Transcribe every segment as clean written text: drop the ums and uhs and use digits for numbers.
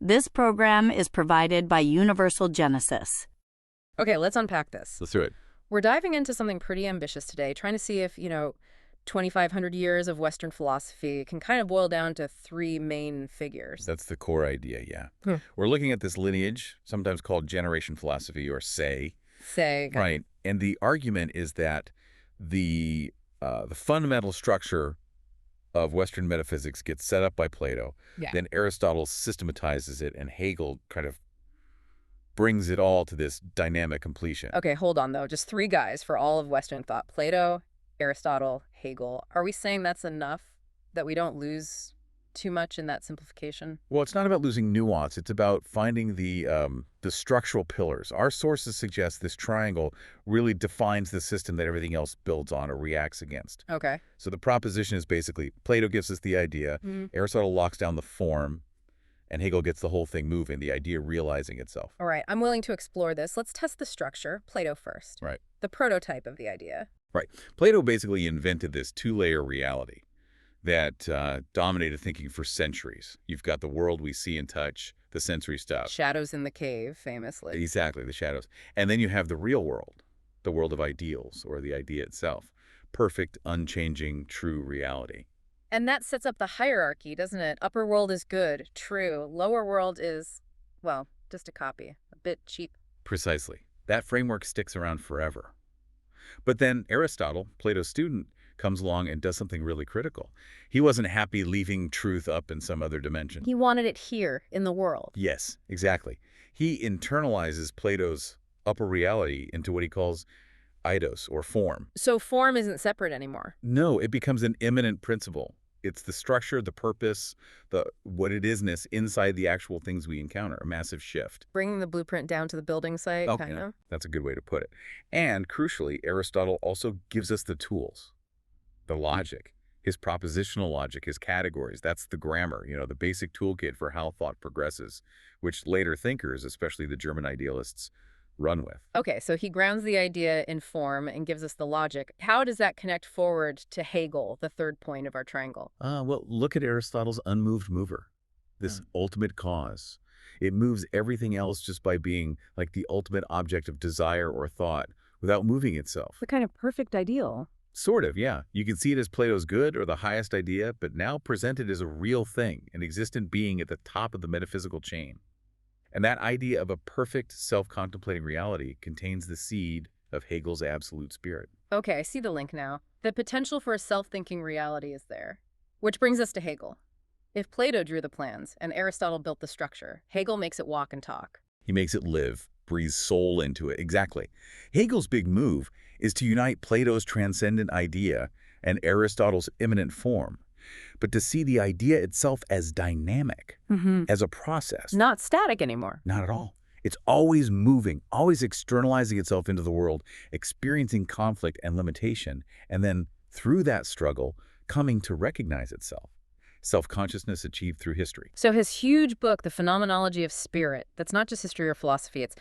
This program is provided by Universal Genesis. Okay, let's unpack this. Let's do it. We're diving into something pretty ambitious today, trying to see if, 2,500 years of Western philosophy can kind of boil down to three main figures. That's the core idea, yeah. We're looking at this lineage, sometimes called generation philosophy or say. Right. And the argument is that the fundamental structure of Western metaphysics gets set up by Plato. Yeah. Then Aristotle systematizes it, and Hegel kind of brings it all to this dynamic completion. Okay, hold on, though. Just three guys for all of Western thought. Plato, Aristotle, Hegel. Are we saying that's enough, that we don't lose too much in that simplification? Well, it's not about losing nuance. It's about finding the structural pillars. Our sources suggest this triangle really defines the system that everything else builds on or reacts against. Okay. So the proposition is basically Plato gives us the idea, Aristotle locks down the form, and Hegel gets the whole thing moving, the idea realizing itself. All right, I'm willing to explore this. Let's test the structure. Plato first. Right. The prototype of the idea. Right. Plato basically invented this two-layer reality that dominated thinking for centuries. You've got the world we see and touch, the sensory stuff. Shadows in the cave, famously. Exactly, the shadows. And then you have the real world, the world of ideals, or the idea itself. Perfect, unchanging, true reality. And that sets up the hierarchy, doesn't it? Upper world is good, true. Lower world is, well, just a copy, a bit cheap. Precisely. That framework sticks around forever. But then Aristotle, Plato's student, comes along and does something really critical. He wasn't happy leaving truth up in some other dimension. He wanted it here, in the world. Yes, exactly. He internalizes Plato's upper reality into what he calls eidos, or form. So form isn't separate anymore. No, it becomes an immanent principle. It's the structure, the purpose, the what it isness inside the actual things we encounter, a massive shift. Bringing the blueprint down to the building site, Okay, kind of. that's a good way to put it. And crucially, Aristotle also gives us the tools, the logic, his propositional logic, his categories. That's the grammar, the basic toolkit for how thought progresses, which later thinkers, especially the German idealists, run with. Okay, so he grounds the idea in form and gives us the logic. How does that connect forward to Hegel, the third point of our triangle? Well, look at Aristotle's unmoved mover, this ultimate cause. It moves everything else just by being like the ultimate object of desire or thought without moving itself. The kind of perfect ideal. Sort of, yeah. You can see it as Plato's good or the highest idea, but now presented as a real thing, an existent being at the top of the metaphysical chain. And that idea of a perfect self-contemplating reality contains the seed of Hegel's absolute spirit. Okay, I see the link now. The potential for a self-thinking reality is there. Which brings us to Hegel. If Plato drew the plans and Aristotle built the structure, Hegel makes it walk and talk. He makes it live, breathes soul into it. Exactly. Hegel's big move is to unite Plato's transcendent idea and Aristotle's immanent form, but to see the idea itself as dynamic, as a process. Not static anymore. Not at all. It's always moving, always externalizing itself into the world, experiencing conflict and limitation, and then through that struggle, coming to recognize itself. Self-consciousness achieved through history. So his huge book, The Phenomenology of Spirit, that's not just history or philosophy, it's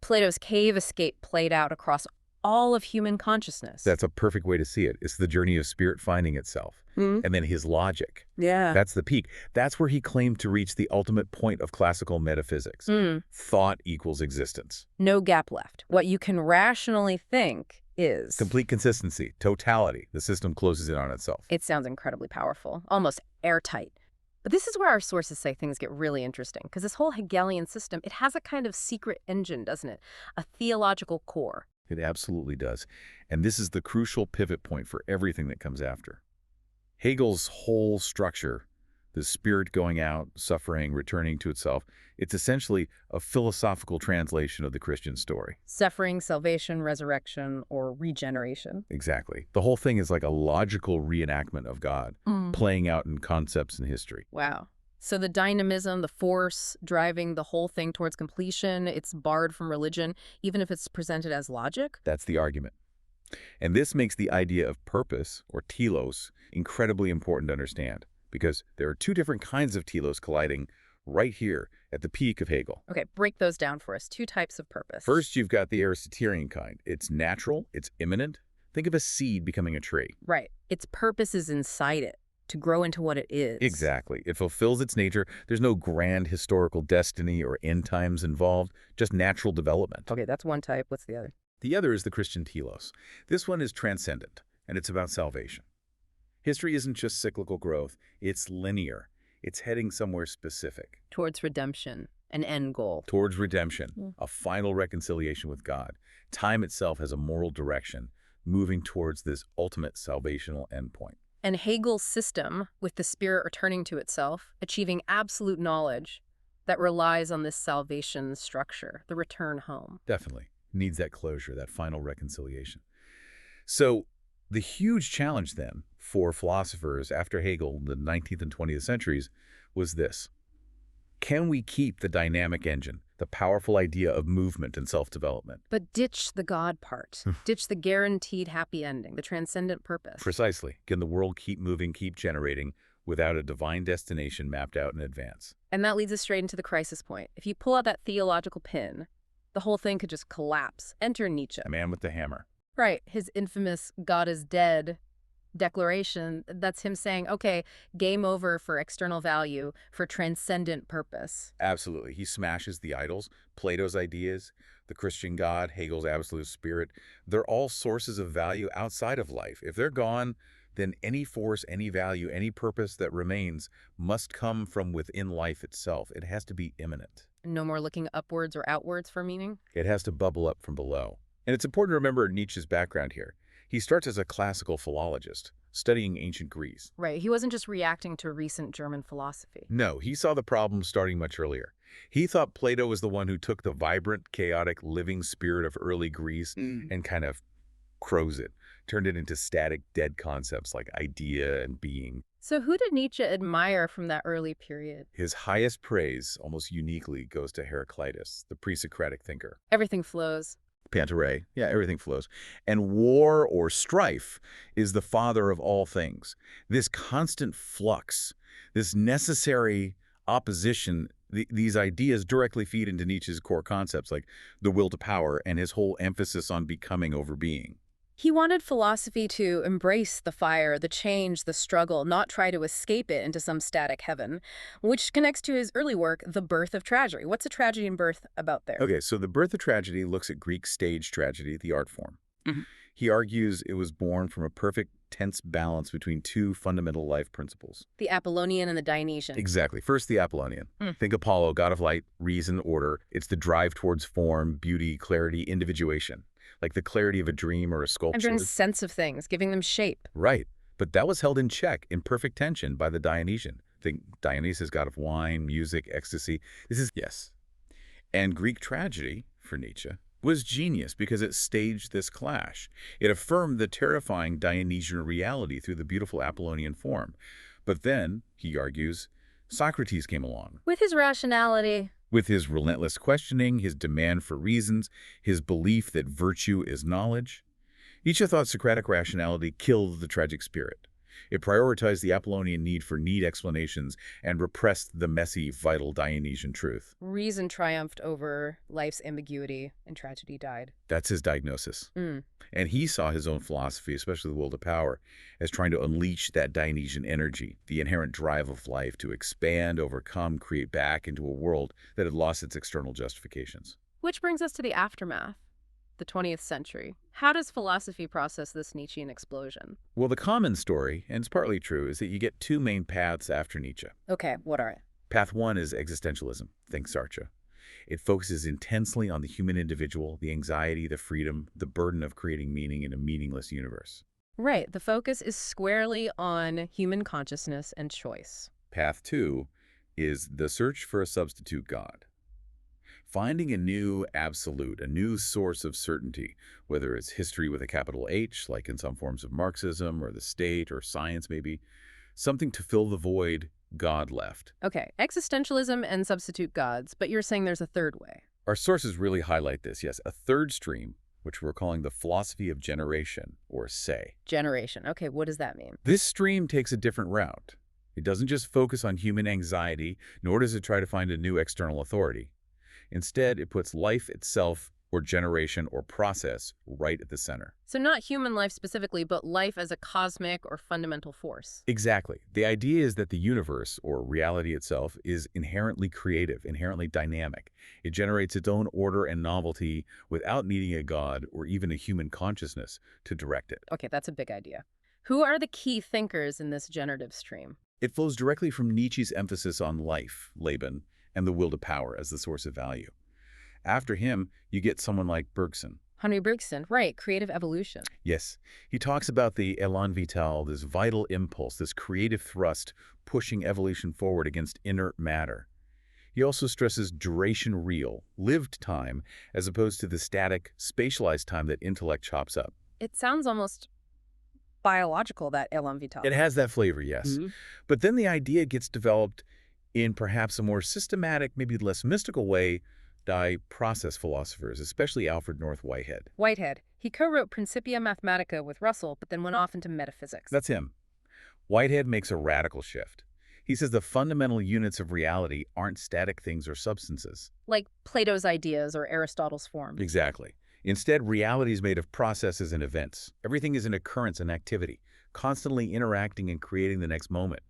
Plato's cave escape played out across all of human consciousness. That's a perfect way to see it. It's the journey of spirit finding itself. And then his logic. Yeah. That's the peak. That's where he claimed to reach the ultimate point of classical metaphysics. Thought equals existence. No gap left. What you can rationally think is... Complete consistency, totality. The system closes in on itself. It sounds incredibly powerful, almost airtight. But this is where our sources say things get really interesting, because this whole Hegelian system, it has a kind of secret engine, doesn't it? A theological core. It absolutely does. And this is the crucial pivot point for everything that comes after. Hegel's whole structure, the spirit going out, suffering, returning to itself, it's essentially a philosophical translation of the Christian story. Suffering, salvation, resurrection, or regeneration. Exactly. The whole thing is like a logical reenactment of God, playing out in concepts in history. Wow. So the dynamism, the force driving the whole thing towards completion, it's barred from religion, even if it's presented as logic? That's the argument. And this makes the idea of purpose, or telos, incredibly important to understand, because there are two different kinds of telos colliding right here at the peak of Hegel. Okay, break those down for us. Two types of purpose. First, you've got the Aristotelian kind. It's natural, it's immanent. Think of a seed becoming a tree. Right. Its purpose is inside it. to grow into what it is. Exactly. It fulfills its nature. There's no grand historical destiny or end times involved, just natural development. Okay, that's one type. What's the other? The other is the Christian telos. This one is transcendent, and it's about salvation. History isn't just cyclical growth, it's linear. It's heading somewhere specific. Towards redemption, an end goal. Towards redemption, a final reconciliation with God. Time itself has a moral direction, moving towards this ultimate salvational endpoint. And Hegel's system, with the spirit returning to itself, achieving absolute knowledge that relies on this salvation structure, the return home. Definitely. Needs that closure, that final reconciliation. So the huge challenge then for philosophers after Hegel in the 19th and 20th centuries was this. Can we keep the dynamic engine, the powerful idea of movement and self-development? But ditch the God part. Ditch the guaranteed happy ending, the transcendent purpose. Precisely. Can the world keep moving, keep generating, without a divine destination mapped out in advance? And that leads us straight into the crisis point. If you pull out that theological pin, the whole thing could just collapse. Enter Nietzsche. A man with the hammer. Right. His infamous God is dead declaration, that's him saying, okay, game over for external value, for transcendent purpose. Absolutely. He smashes the idols, Plato's ideas, the Christian God, Hegel's absolute spirit. They're all sources of value outside of life. If they're gone, then any force, any value, any purpose that remains must come from within life itself. It has to be immanent. No more looking upwards or outwards for meaning? It has to bubble up from below. And it's important to remember Nietzsche's background here. He starts as a classical philologist, studying ancient Greece. Right. He wasn't just reacting to recent German philosophy. No, he saw the problem starting much earlier. He thought Plato was the one who took the vibrant, chaotic, living spirit of early Greece and kind of froze it, turned it into static, dead concepts like idea and being. So who did Nietzsche admire from that early period? His highest praise, almost uniquely, goes to Heraclitus, the pre-Socratic thinker. Everything flows. Pantarei, yeah, everything flows. And war or strife is the father of all things. This constant flux, this necessary opposition, these ideas directly feed into Nietzsche's core concepts like the will to power and his whole emphasis on becoming over being. He wanted philosophy to embrace the fire, the change, the struggle, not try to escape it into some static heaven, which connects to his early work, The Birth of Tragedy. What's a tragedy and birth about there? Okay, so The Birth of Tragedy looks at Greek stage tragedy, the art form. He argues it was born from a perfect tense balance between two fundamental life principles. The Apollonian and the Dionysian. Exactly. First, the Apollonian. Think Apollo, god of light, reason, order. It's the drive towards form, beauty, clarity, individuation. Like the clarity of a dream or a sculpture. And sense of things, giving them shape. Right. But that was held in check, in perfect tension by the Dionysian. Think Dionysus, god of wine, music, ecstasy. Yes. And Greek tragedy, for Nietzsche, was genius because it staged this clash. It affirmed the terrifying Dionysian reality through the beautiful Apollonian form. But then, he argues, Socrates came along. With his rationality. With his relentless questioning, his demand for reasons, his belief that virtue is knowledge. Nietzsche thought Socratic rationality killed the tragic spirit. It prioritized the Apollonian need for neat explanations and repressed the messy, vital Dionysian truth. Reason triumphed over life's ambiguity, and tragedy died. That's his diagnosis. And he saw his own philosophy, especially the will to power, as trying to unleash that Dionysian energy, the inherent drive of life to expand, overcome, create back into a world that had lost its external justifications. Which brings us to the aftermath. The 20th century. How does philosophy process this Nietzschean explosion? Well, the common story, and it's partly true, is that you get two main paths after Nietzsche. Okay, what are it? Path one is existentialism, think Sartre. It focuses intensely on the human individual, the anxiety, the freedom, the burden of creating meaning in a meaningless universe. Right, the focus is squarely on human consciousness and choice. Path two is the search for a substitute God. Finding a new absolute, a new source of certainty, whether it's history with a capital H, like in some forms of Marxism, or the state, or science maybe, something to fill the void God left. Okay, existentialism and substitute gods, but you're saying there's a third way. Our sources really highlight this, yes, a third stream, which we're calling the philosophy of generation, or say. Generation, okay, what does that mean? This stream takes a different route. It doesn't just focus on human anxiety, nor does it try to find a new external authority. Instead, it puts life itself or generation or process right at the center. So not human life specifically, but life as a cosmic or fundamental force. Exactly. The idea is that the universe, or reality itself, is inherently creative, inherently dynamic. It generates its own order and novelty without needing a god or even a human consciousness to direct it. Okay, that's a big idea. Who are the key thinkers in this generative stream? It flows directly from Nietzsche's emphasis on life, Leben, and the will to power as the source of value. After him, you get someone like Bergson. Henry Bergson, right, creative evolution. Yes, he talks about the élan vital, this vital impulse, this creative thrust pushing evolution forward against inert matter. He also stresses duration real, lived time, as opposed to the static, spatialized time that intellect chops up. It sounds almost biological, that élan vital. It has that flavor, yes. But then the idea gets developed in perhaps a more systematic, maybe less mystical way by process philosophers, especially Alfred North Whitehead. Whitehead. He co-wrote Principia Mathematica with Russell, but then went off into metaphysics. That's him. Whitehead makes a radical shift. He says the fundamental units of reality aren't static things or substances. Like Plato's ideas or Aristotle's form. Exactly. Instead, reality is made of processes and events. Everything is an occurrence and activity, constantly interacting and creating the next moment.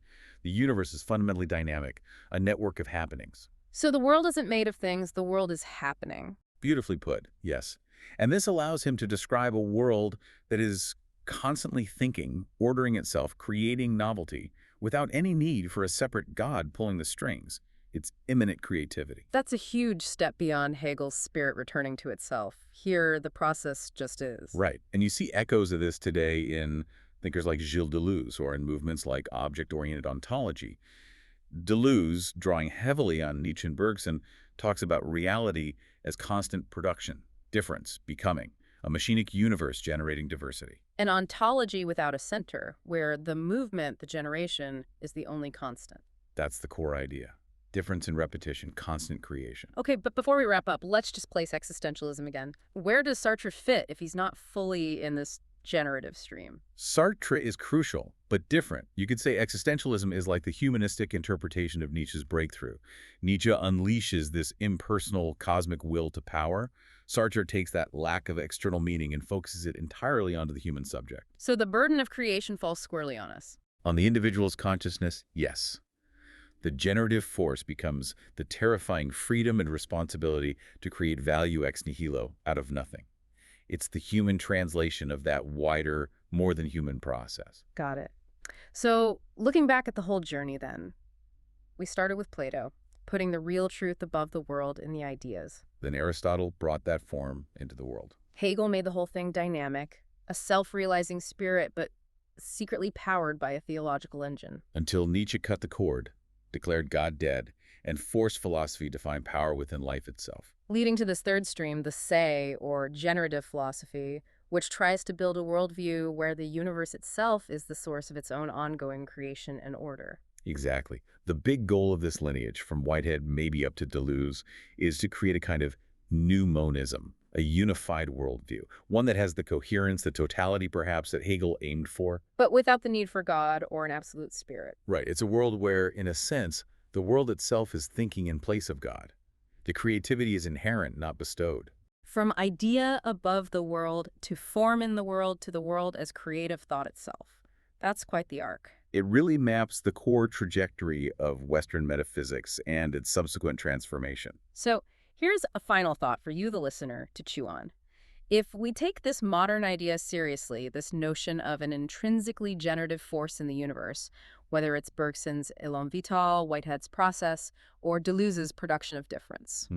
The universe is fundamentally dynamic, a network of happenings. So the world isn't made of things, the world is happening. Beautifully put, yes. And this allows him to describe a world that is constantly thinking, ordering itself, creating novelty, without any need for a separate God pulling the strings. It's immanent creativity. That's a huge step beyond Hegel's spirit returning to itself. Here, the process just is. Right. And you see echoes of this today in thinkers like Gilles Deleuze or in movements like object-oriented ontology. Deleuze, drawing heavily on Nietzsche and Bergson, talks about reality as constant production, difference, becoming, a machinic universe generating diversity. An ontology without a center, where the movement, the generation, is the only constant. That's the core idea. Difference in repetition, constant creation. Okay, but before we wrap up, let's just place existentialism again. Where does Sartre fit if he's not fully in this generative stream? Sartre is crucial, but different. You could say existentialism is like the humanistic interpretation of Nietzsche's breakthrough. Nietzsche unleashes this impersonal cosmic will to power. Sartre takes that lack of external meaning and focuses it entirely onto the human subject. So the burden of creation falls squarely on us. On the individual's consciousness, yes. The generative force becomes the terrifying freedom and responsibility to create value ex nihilo out of nothing. It's the human translation of that wider, more than human process. Got it. So looking back at the whole journey then, we started with Plato, putting the real truth above the world in the ideas. Then Aristotle brought that form into the world. Hegel made the whole thing dynamic, a self-realizing spirit, but secretly powered by a theological engine. Until Nietzsche cut the cord, declared God dead, and forced philosophy to find power within life itself. Leading to this third stream, the say, or generative philosophy, which tries to build a worldview where the universe itself is the source of its own ongoing creation and order. Exactly. The big goal of this lineage, from Whitehead maybe up to Deleuze, is to create a kind of new monism, a unified worldview, one that has the coherence, the totality perhaps that Hegel aimed for. But without the need for God or an absolute spirit. Right. It's a world where, in a sense, the world itself is thinking in place of God. The creativity is inherent, not bestowed. From idea above the world to form in the world to the world as creative thought itself. That's quite the arc. It really maps the core trajectory of Western metaphysics and its subsequent transformation. So here's a final thought for you, the listener, to chew on. If we take this modern idea seriously, this notion of an intrinsically generative force in the universe, whether it's Bergson's élan vital, Whitehead's process, or Deleuze's production of difference.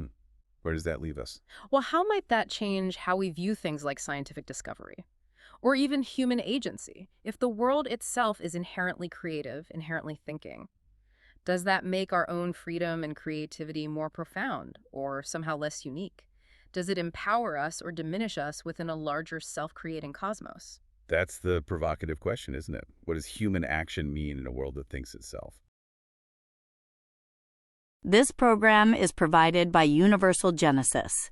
Where does that leave us? Well, how might that change how we view things like scientific discovery? Or even human agency, if the world itself is inherently creative, inherently thinking? Does that make our own freedom and creativity more profound, or somehow less unique? Does it empower us or diminish us within a larger self-creating cosmos? That's the provocative question, isn't it? What does human action mean in a world that thinks itself? This program is provided by Universal Genesis.